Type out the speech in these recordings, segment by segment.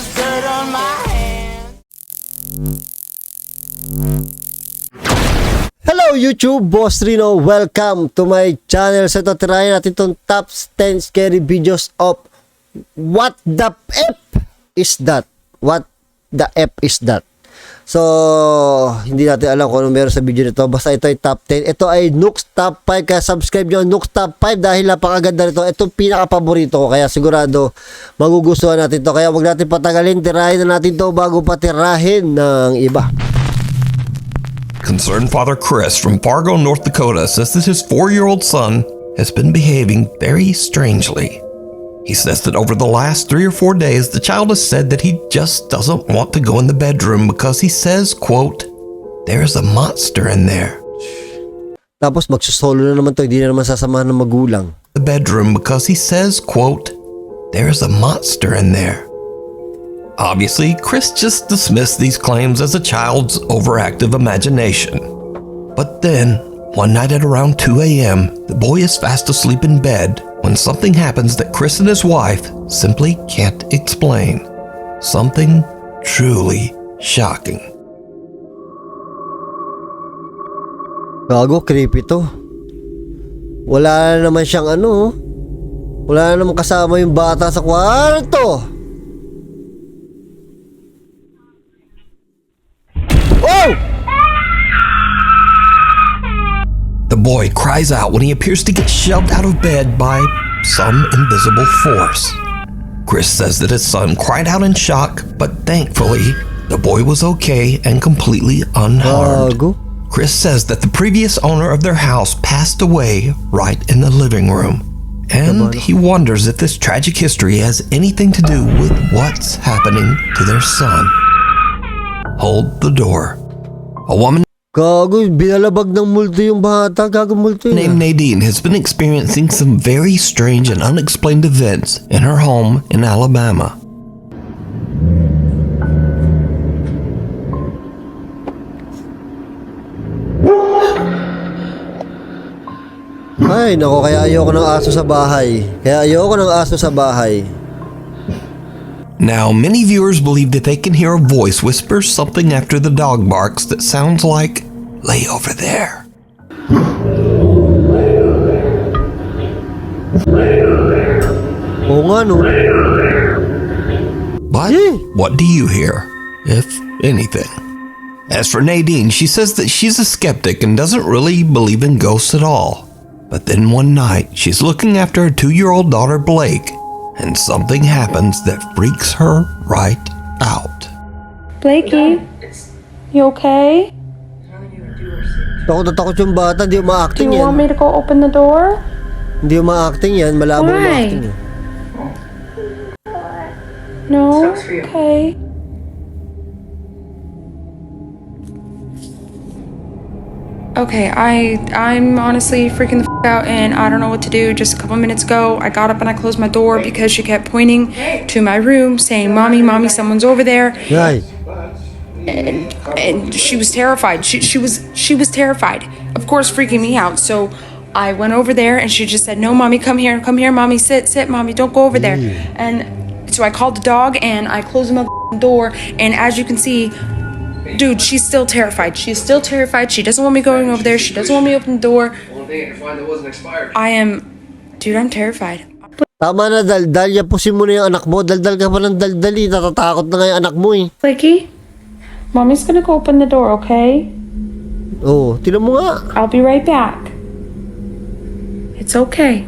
there's dirt on my hands. Hello YouTube, Boss Rino. Welcome to my channel. So ito, tirahin natin itong top 10 scary videos of what the F is that? What the F is that? So, hindi natin alam kung ano meron sa video nito. Basta ito ay top 10. Ito ay NUKES top 5. Kaya subscribe nyo NUKES top 5 dahil napakaganda nito. Ito pinaka-paborito ko. Kaya sigurado magugustuhan natin to. Kaya wag natin patagalin. Tirahin na natin to bago pa tirahin ng iba. Concerned Father Chris from Fargo, North Dakota says that his 4-year-old son has been behaving very strangely. He says that over the last 3 or 4 days, the child has said that he just doesn't want to go in the bedroom because he says, quote, "There's a monster in there." Tapos magsusolo na naman to, hindi na naman sasamahan ng magulang. The bedroom because he says, quote, "There's a monster in there." Obviously, Chris just dismissed these claims as a child's overactive imagination. But then, one night at around 2 a.m., the boy is fast asleep in bed when something happens that Chris and his wife simply can't explain. Something truly shocking. Gago, creepy to. Wala na naman siyang ano. Wala na naman kasama yung bata sa kwarto. Oh! The boy cries out when he appears to get shoved out of bed by some invisible force. Chris says that his son cried out in shock, but thankfully, the boy was okay and completely unharmed. Gago. Chris says that the previous owner of their house passed away right in the living room. And he wonders if this tragic history has anything to do with what's happening to their son. Hold the door. A woman Gago, binalabag ng multo yung bata. Gago, multo yun. named Nadine has been experiencing some very strange and unexplained events in her home in Alabama. Ay, nako, kaya ayoko ng aso sa bahay. Kaya ayoko ng aso sa bahay. Now, many viewers believe that they can hear a voice whisper something after the dog barks that sounds like, "Lay over there." Oo nga, no. But what do you hear, if anything? As for Nadine, she says that she's a skeptic and doesn't really believe in ghosts at all. But then one night, she's looking after her 2-year-old daughter Blake, and something happens that freaks her right out. Blakey, you okay? Takot na takot yung bata. Hindi Do umaacting you want yan. me to go open the door? Hindi umaacting yan. Malabo Why? umaacting yan. No? Okay. Okay, I'm honestly freaking the out and I don't know what to do. Just a couple minutes ago, I got up and I closed my door because she kept pointing to my room saying, "Mommy, mommy, someone's over there." Yay. And she was terrified. She was terrified. Of course, freaking me out. So I went over there and she just said, "No, mommy, come here, mommy, sit, mommy, don't go over there." And so I called the dog and I closed the door. And as you can see, dude, she's still terrified. She's still terrified. She doesn't want me going over there. She doesn't want me to open the door. Dude, I'm terrified. Tama na, daldal. Yapusin mo na yung anak mo. Daldal ka pa ng daldali. Natatakot na nga yung anak mo eh. Blakey, mommy's gonna go open the door, okay? Oo, tinan mo nga. I'll be right back. It's okay.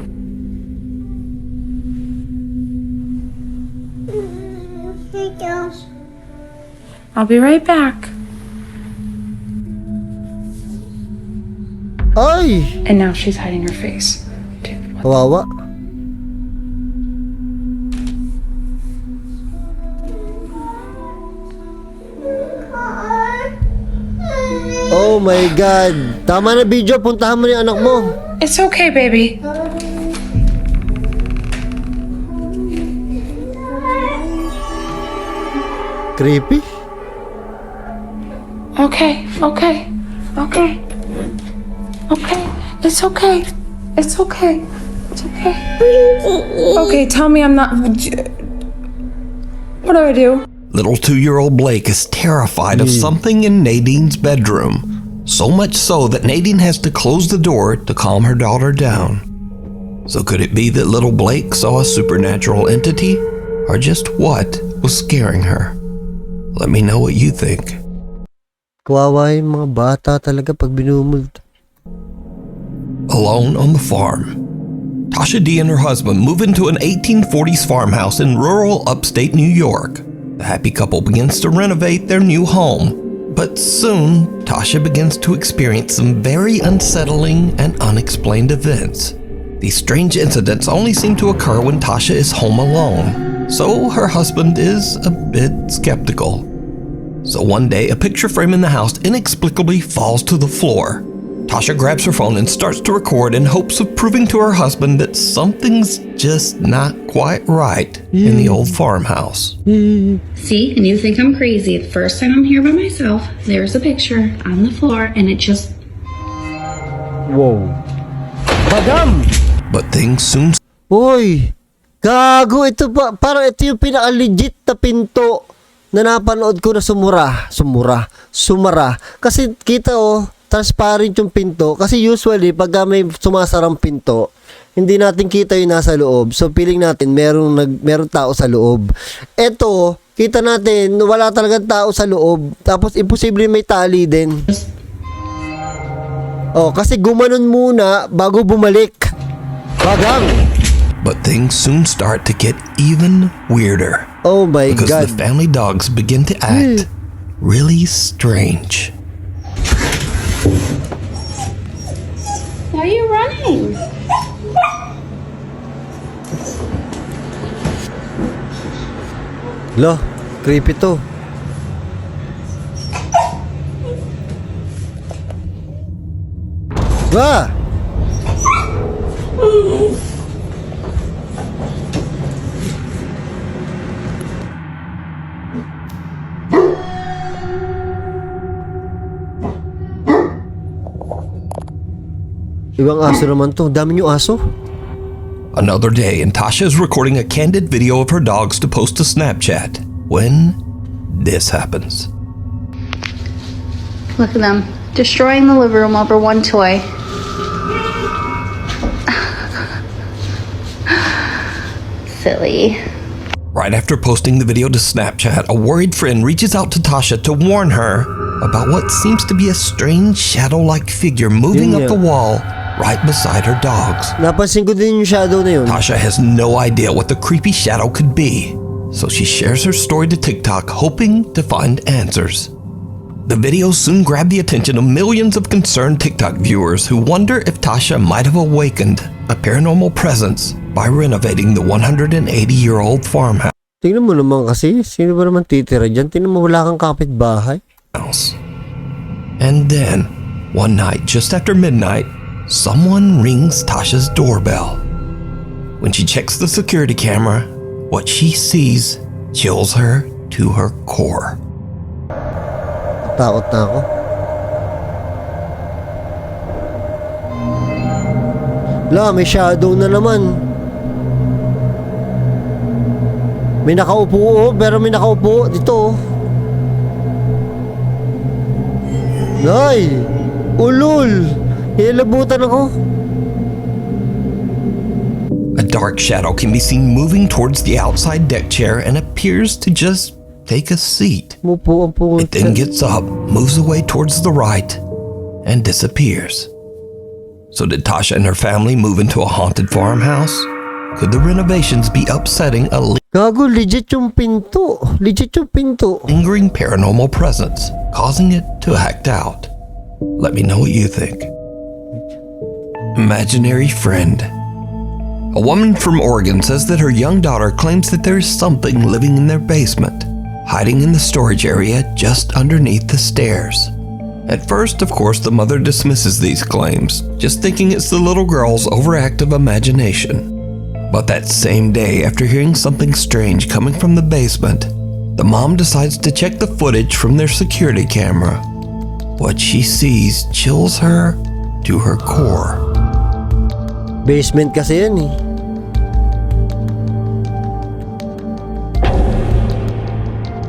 I'll be right back. Ay! And now she's hiding her face. Dude, what? Kawawa. Oh my God. Tama na video. Puntahan mo na yung anak mo. It's okay, baby. Creepy. Okay. It's okay. It's okay. Okay, tell me I'm not. What do I do? Little 2-year-old Blake is terrified of something in Nadine's bedroom. So much so that Nadine has to close the door to calm her daughter down. So could it be that little Blake saw a supernatural entity? Or just what was scaring her? Let me know what you think. Kawawa yung mga bata talaga pag binumulta. Alone on the farm, Tasha D and her husband move into an 1840s farmhouse in rural upstate New York. The happy couple begins to renovate their new home, but soon Tasha begins to experience some very unsettling and unexplained events. These strange incidents only seem to occur when Tasha is home alone, so her husband is a bit skeptical. So one day, a picture frame in the house inexplicably falls to the floor. Tasha grabs her phone and starts to record in hopes of proving to her husband that something's just not quite right in the old farmhouse. See, and you think I'm crazy. The first time I'm here by myself, there's a picture on the floor, and it just... Wow. Madam! But things soon Uy! Gago! Ito ba? Parang ito yung pinaka-legit na pinto na napanood ko na sumara. Kasi kita transparent yung pinto. Kasi usually, pag may sumasarang pinto, hindi natin kita yung nasa loob. So, feeling natin, meron tao sa loob. Eto, kita natin, wala talagang tao sa loob. Tapos, imposible may tali din. Kasi gumanon muna bago bumalik. Bagang! But things soon start to get even weirder. Oh my because God. the family dogs begin to act really strange. Why are you running? Lo, creepy to. Ba! Ibang aso naman to. Dami yung aso. Another day, and Tasha is recording a candid video of her dogs to post to Snapchat when this happens. Look at them, destroying the living room over one toy. Silly. Right after posting the video to Snapchat, a worried friend reaches out to Tasha to warn her about what seems to be a strange shadow-like figure moving up the wall right beside her dogs. Napansin ko din yung shadow na yun. Tasha has no idea what the creepy shadow could be, so she shares her story to TikTok hoping to find answers. The video soon grabbed the attention of millions of concerned TikTok viewers who wonder if Tasha might have awakened a paranormal presence by renovating the 180-year-old farmhouse. Tingnan mo naman kasi, sino ba naman titira dyan? Tingnan mo, wala kang kapitbahay. And then, one night just after midnight, someone rings Tasha's doorbell. When she checks the security camera, what she sees chills her to her core. Takot na ako. May shadow na naman. May nakaupo pero may nakaupo dito. Nay! Ulul! Hilabutan ako. A dark shadow can be seen moving towards the outside deck chair and appears to just take a seat. It then gets up, moves away towards the right, and disappears. So did Tasha and her family move into a haunted farmhouse? Could the renovations be upsetting a Gago, legit yung pinto. Legit yung pinto. lingering paranormal presence, causing it to act out? Let me know what you think. Imaginary friend. A woman from Oregon says that her young daughter claims that there is something living in their basement, hiding in the storage area just underneath the stairs. At first, of course, the mother dismisses these claims, just thinking it's the little girl's overactive imagination. But that same day, after hearing something strange coming from the basement, the mom decides to check the footage from their security camera. What she sees chills her to her core. Basement kasi yan eh.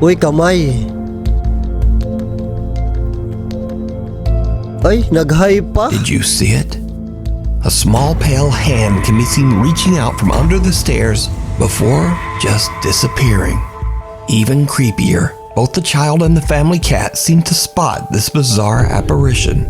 Uy, kamay. Ay, nag-high pa. Did you see it? A small pale hand can be seen reaching out from under the stairs before just disappearing. Even creepier, both the child and the family cat seem to spot this bizarre apparition.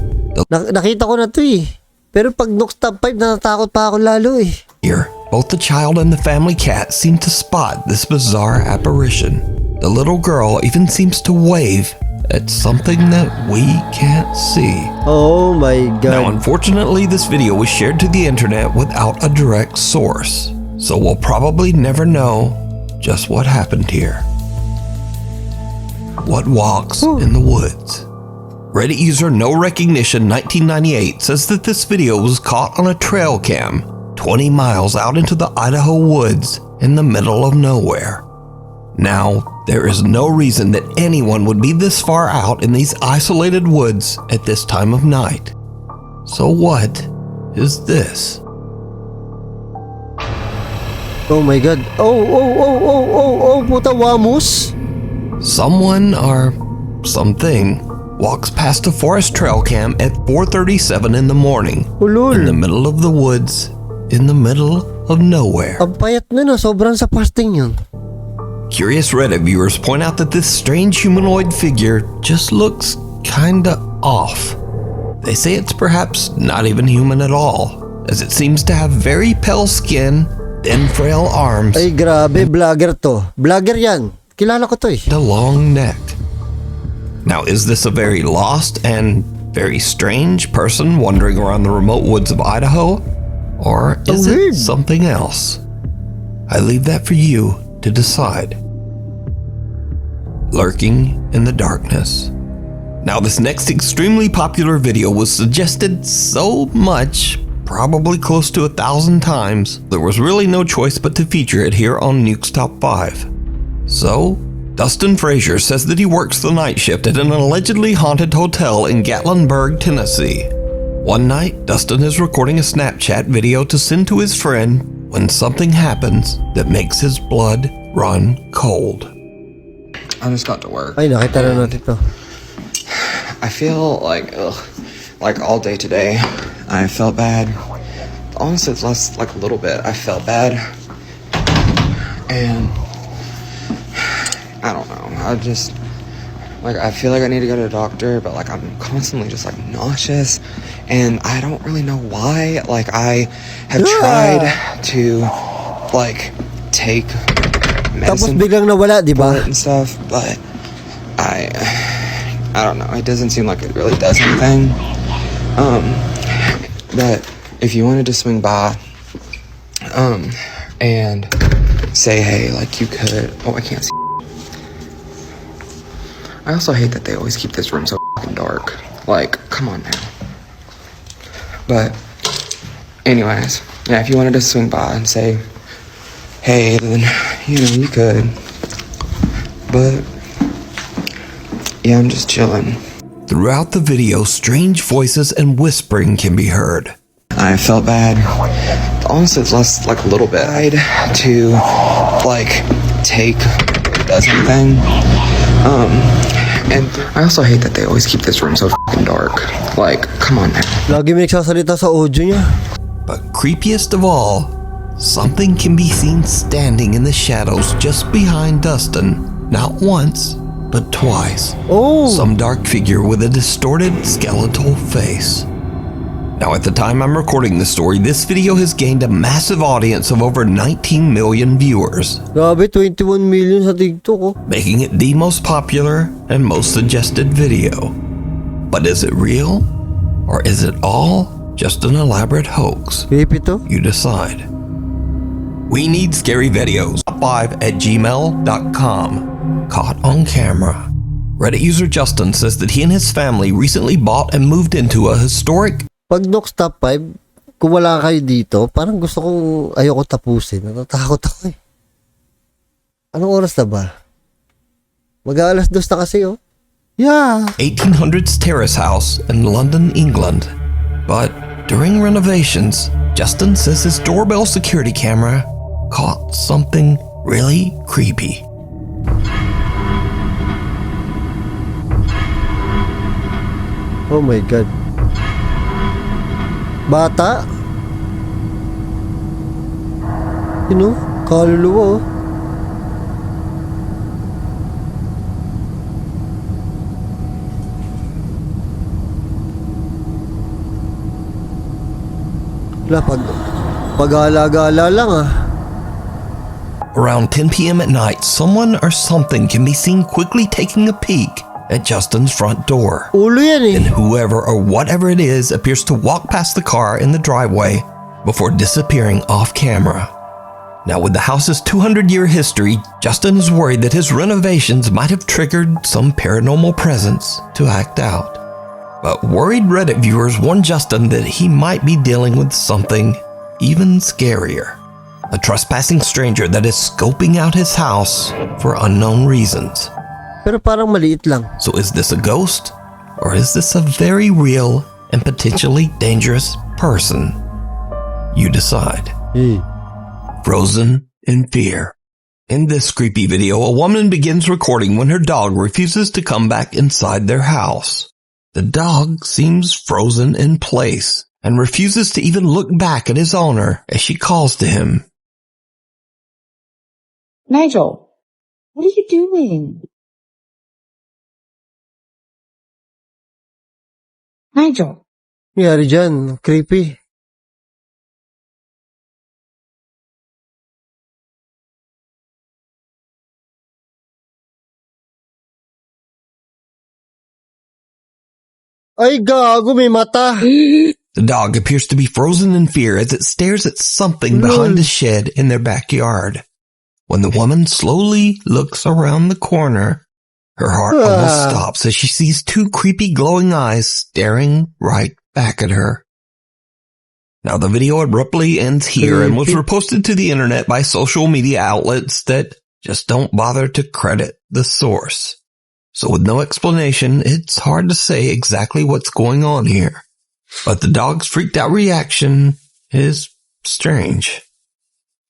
Nakita ko na to eh. Pero pag Nooks Top 5, natatakot pa ako lalo eh. Here, both the child and the family cat seem to spot this bizarre apparition. The little girl even seems to wave at something that we can't see. Oh my Now, God. unfortunately, this video was shared to the internet without a direct source, so we'll probably never know just what happened here. What walks in the woods? Reddit user No Recognition 1998 says that this video was caught on a trail cam 20 miles out into the Idaho woods in the middle of nowhere. Now, there is no reason that anyone would be this far out in these isolated woods at this time of night. So what is this? Oh my God. Oh, puta wamus. Someone or something walks past a forest trail cam at 4:37 in the morning Ulul. in the middle of the woods in the middle of nowhere. Ang payat na no, sobrang sa pasting yun. Curious Reddit viewers point out that this strange humanoid figure just looks kinda off. They say it's perhaps not even human at all, as it seems to have very pale skin, thin frail arms, Ay grabe, vlogger to. Vlogger yan. Kilala ko to eh. and a long neck. Now, is this a very lost and very strange person wandering around the remote woods of Idaho? Or is it weird. something else? I leave that for you to decide. Lurking in the darkness. Now, this next extremely popular video was suggested so much, probably close to 1,000 times, there was really no choice but to feature it here on Nuke's Top 5. So, Dustin Frazier says that he works the night shift at an allegedly haunted hotel in Gatlinburg, Tennessee. One night, Dustin is recording a Snapchat video to send to his friend when something happens that makes his blood run cold. I just got to work. Ay, nakita na natin to. I feel like all day today, I felt bad. Honestly, it's less like a little bit. I felt bad, and I don't know. I just I feel like I need to go to the doctor, but I'm constantly just nauseous, and I don't really know why. I have tried to take Tapos medicine biglang nawala, di for ba? it and stuff, but I don't know. It doesn't seem like it really does anything. But if you wanted to swing by, and say hey, you could. Oh, I can't see. I also hate that they always keep this room so fucking dark. Come on now. But anyways, yeah, if you wanted to swing by and say hey, then you could. But yeah, I'm just chilling. Throughout the video, strange voices and whispering can be heard. I felt bad. Honestly, it's less a little bit. I tried to take does anything. And I also hate that they always keep this room so fucking dark. Come on now. Lagi may nagsasalita sa audio niya. But creepiest of all, something can be seen standing in the shadows just behind Dustin, not once, but twice. Oh! Some dark figure with a distorted skeletal face. Now, at the time I'm recording this story, this video has gained a massive audience of over 19 million viewers, Grabe, 21 million sa TikTok oh. making it the most popular and most suggested video. But is it real? Or is it all just an elaborate hoax? Creepy to. You decide. We need scary videos. top5@gmail.com. Caught on camera. Reddit user Justin says that he and his family recently bought and moved into a historic. Pag Nooks Top 5, kung wala kayo dito, parang gusto kong ayoko tapusin. Natatakot ako eh. Anong oras na ba? Mag-aalas 2 na kasi oh. Yeah. 1800s terrace house in London, England. But during renovations, Justin says his doorbell security camera caught something really creepy. Oh my God. Bata? Yun o, kaluluwa o. Wala, pag-alagala lang ah. Around 10 p.m. at night, someone or something can be seen quickly taking a peek at Justin's front door. Ulo yan eh. And whoever or whatever it is appears to walk past the car in the driveway before disappearing off camera. Now, with the house's 200-year history, Justin is worried that his renovations might have triggered some paranormal presence to act out. But worried Reddit viewers warn Justin that he might be dealing with something even scarier. A trespassing stranger that is scoping out his house for unknown reasons. Pero parang maliit lang. So is this a ghost? Or is this a very real and potentially dangerous person? You decide. Frozen in fear. In this creepy video, a woman begins recording when her dog refuses to come back inside their house. The dog seems frozen in place and refuses to even look back at his owner as she calls to him. Nigel, what are you doing? Nigel. Nangyari dyan, creepy. Ay gago, may mata. The dog appears to be frozen in fear as it stares at something behind a shed in their backyard. When the woman slowly looks around the corner, her heart almost stops as she sees two creepy glowing eyes staring right back at her. Now the video abruptly ends here and was reposted to the internet by social media outlets that just don't bother to credit the source. So with no explanation, it's hard to say exactly what's going on here. But the dog's freaked out reaction is strange.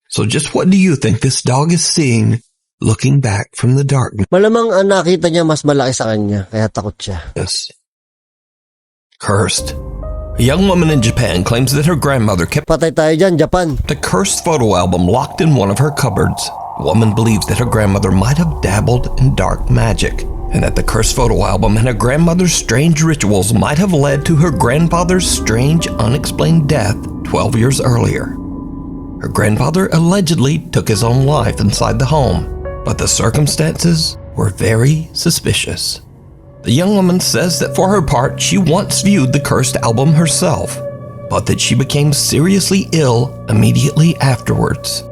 So just what do you think this dog is seeing looking back from the darkness? Malamang ang nakita niya mas malaki sa kanya, kaya takot siya. Cursed. A young woman in Japan claims that her grandmother kept Patay tayo dyan, Japan. the cursed photo album locked in one of her cupboards. The woman believes that her grandmother might have dabbled in dark magic, and that the cursed photo album and her grandmother's strange rituals might have led to her grandfather's strange, unexplained death 12 years earlier. Her grandfather allegedly took his own life inside the home, but the circumstances were very suspicious. The young woman says that for her part, she once viewed the cursed album herself, but that she became seriously ill immediately afterwards.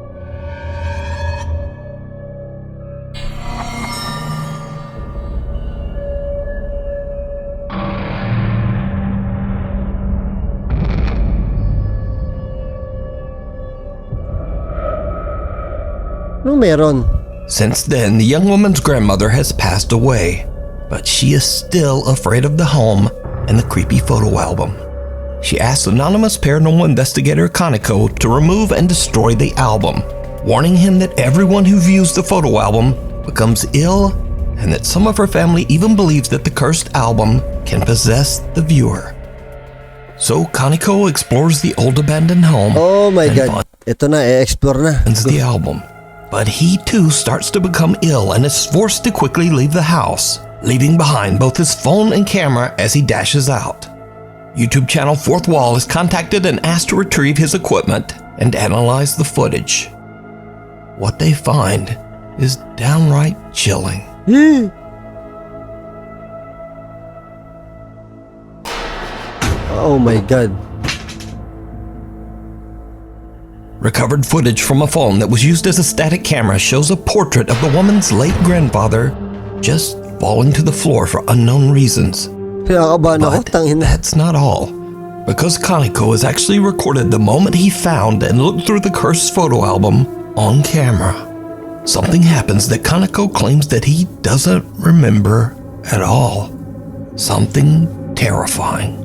Anong meron? Since then, the young woman's grandmother has passed away, but she is still afraid of the home and the creepy photo album. She asks anonymous paranormal investigator Kaneko to remove and destroy the album, warning him that everyone who views the photo album becomes ill and that some of her family even believes that the cursed album can possess the viewer. So Kaneko explores the old abandoned home. Oh my God. Ito na, i-explore na. Finds the album. But he too starts to become ill and is forced to quickly leave the house, leaving behind both his phone and camera as he dashes out. YouTube channel Fourth Wall is contacted and asked to retrieve his equipment and analyze the footage. What they find is downright chilling. Oh my God. Recovered footage from a phone that was used as a static camera shows a portrait of the woman's late grandfather just falling to the floor for unknown reasons. Pinakabahan ako, But tangina. that's not all. Because Kaneko has actually recorded the moment he found and looked through the cursed photo album on camera. Something happens that Kaneko claims that he doesn't remember at all. Something terrifying.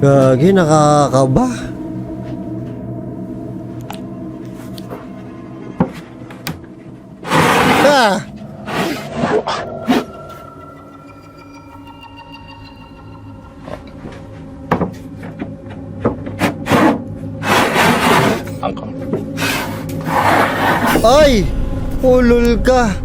Gagi, nakakaba. Ah! Ay! Ulol ka!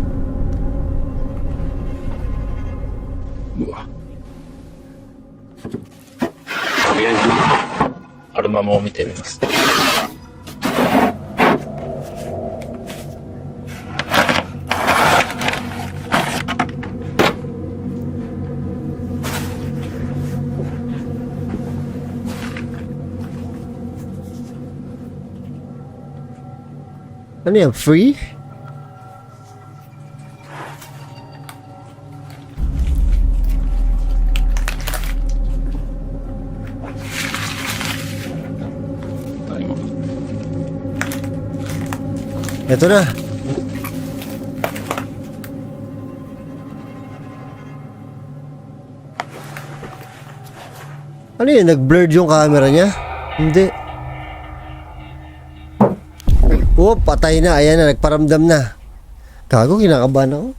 Ano yan? Free? Ito na. Ano yun? Nag-blurred yung camera niya? Hindi. Oh, patay na. Ayan na, nagparamdam na. Gago, kinakabahan ako.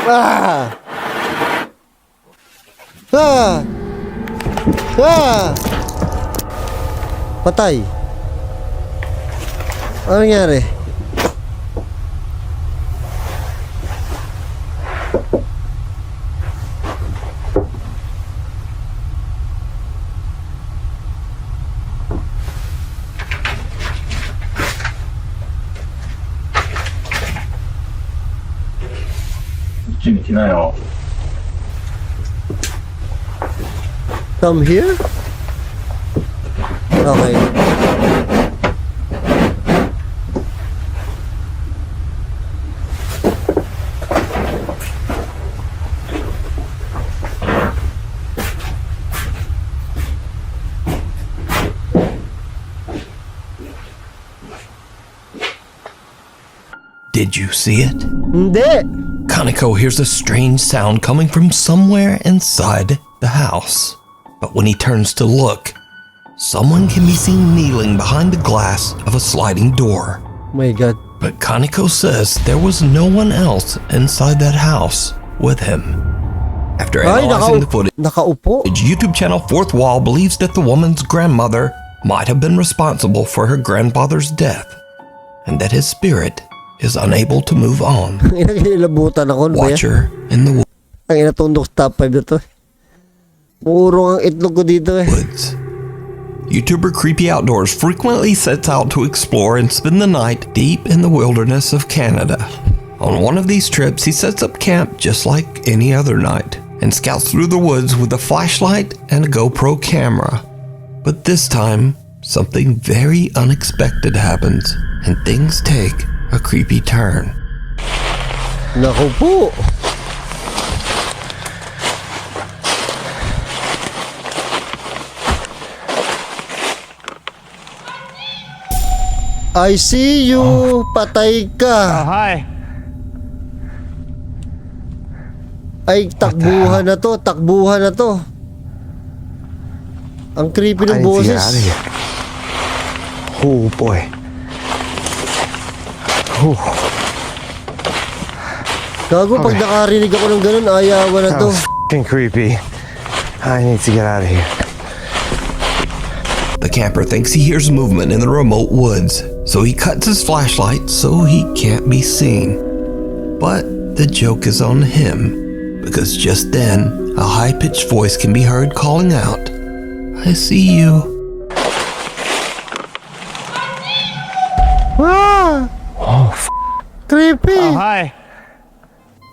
Ah! Ah! Ah! Patay. Ano nangyari? Come here? Okay. Did you see it? Hindi. Kaneko hears a strange sound coming from somewhere inside the house. But when he turns to look, someone can be seen kneeling behind the glass of a sliding door. Oh my God. But Kaneko says there was no one else inside that house with him. After Ay, analyzing the footage, nakaupo. YouTube channel Fourth Wall believes that the woman's grandmother might have been responsible for her grandfather's death, and that his spirit is unable to move on. Inagilabutan ako. Watch her in the Ang inatundok sa top 5 na to. Puro ang itlog ko dito eh. woods. YouTuber Creepy Outdoors frequently sets out to explore and spend the night deep in the wilderness of Canada. On one of these trips, he sets up camp just like any other night and scouts through the woods with a flashlight and a GoPro camera. But this time, something very unexpected happens and things take a creepy turn. Naku po. I see you. Patay ka. Hi. Ay, takbuhan na to. Takbuhan na to. Ang creepy ng boses. Oh boy. Oh, Gago, pag nakarinig ako ng ganun, ayawan na that to. was f***ing creepy. I need to get out of here. The camper thinks he hears movement in the remote woods, so he cuts his flashlight so he can't be seen. But the joke is on him, because just then, a high-pitched voice can be heard calling out, "I see you." Ah! Creepy. Hi.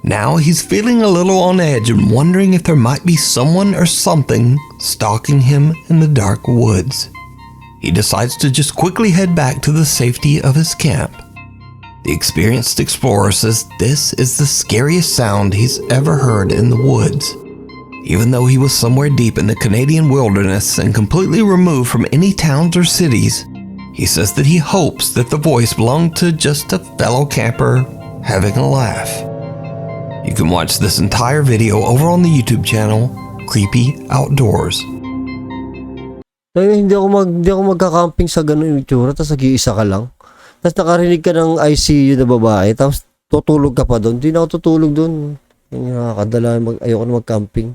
Now he's feeling a little on edge and wondering if there might be someone or something stalking him in the dark woods. He decides to just quickly head back to the safety of his camp. The experienced explorer says this is the scariest sound he's ever heard in the woods. Even though he was somewhere deep in the Canadian wilderness and completely removed from any towns or cities, He says that he hopes that the voice belonged to just a fellow camper having a laugh. You can watch this entire video over on the YouTube channel, Creepy Outdoors. Hindi ako magka-camping sa ganun yung itsura, tapos nag-iisa ka lang. Tapos nakarinig ka ng ICU na babae, tapos tutulog ka pa doon. Hindi na ako tutulog doon. Yung nakakadala, ayoko na mag-camping.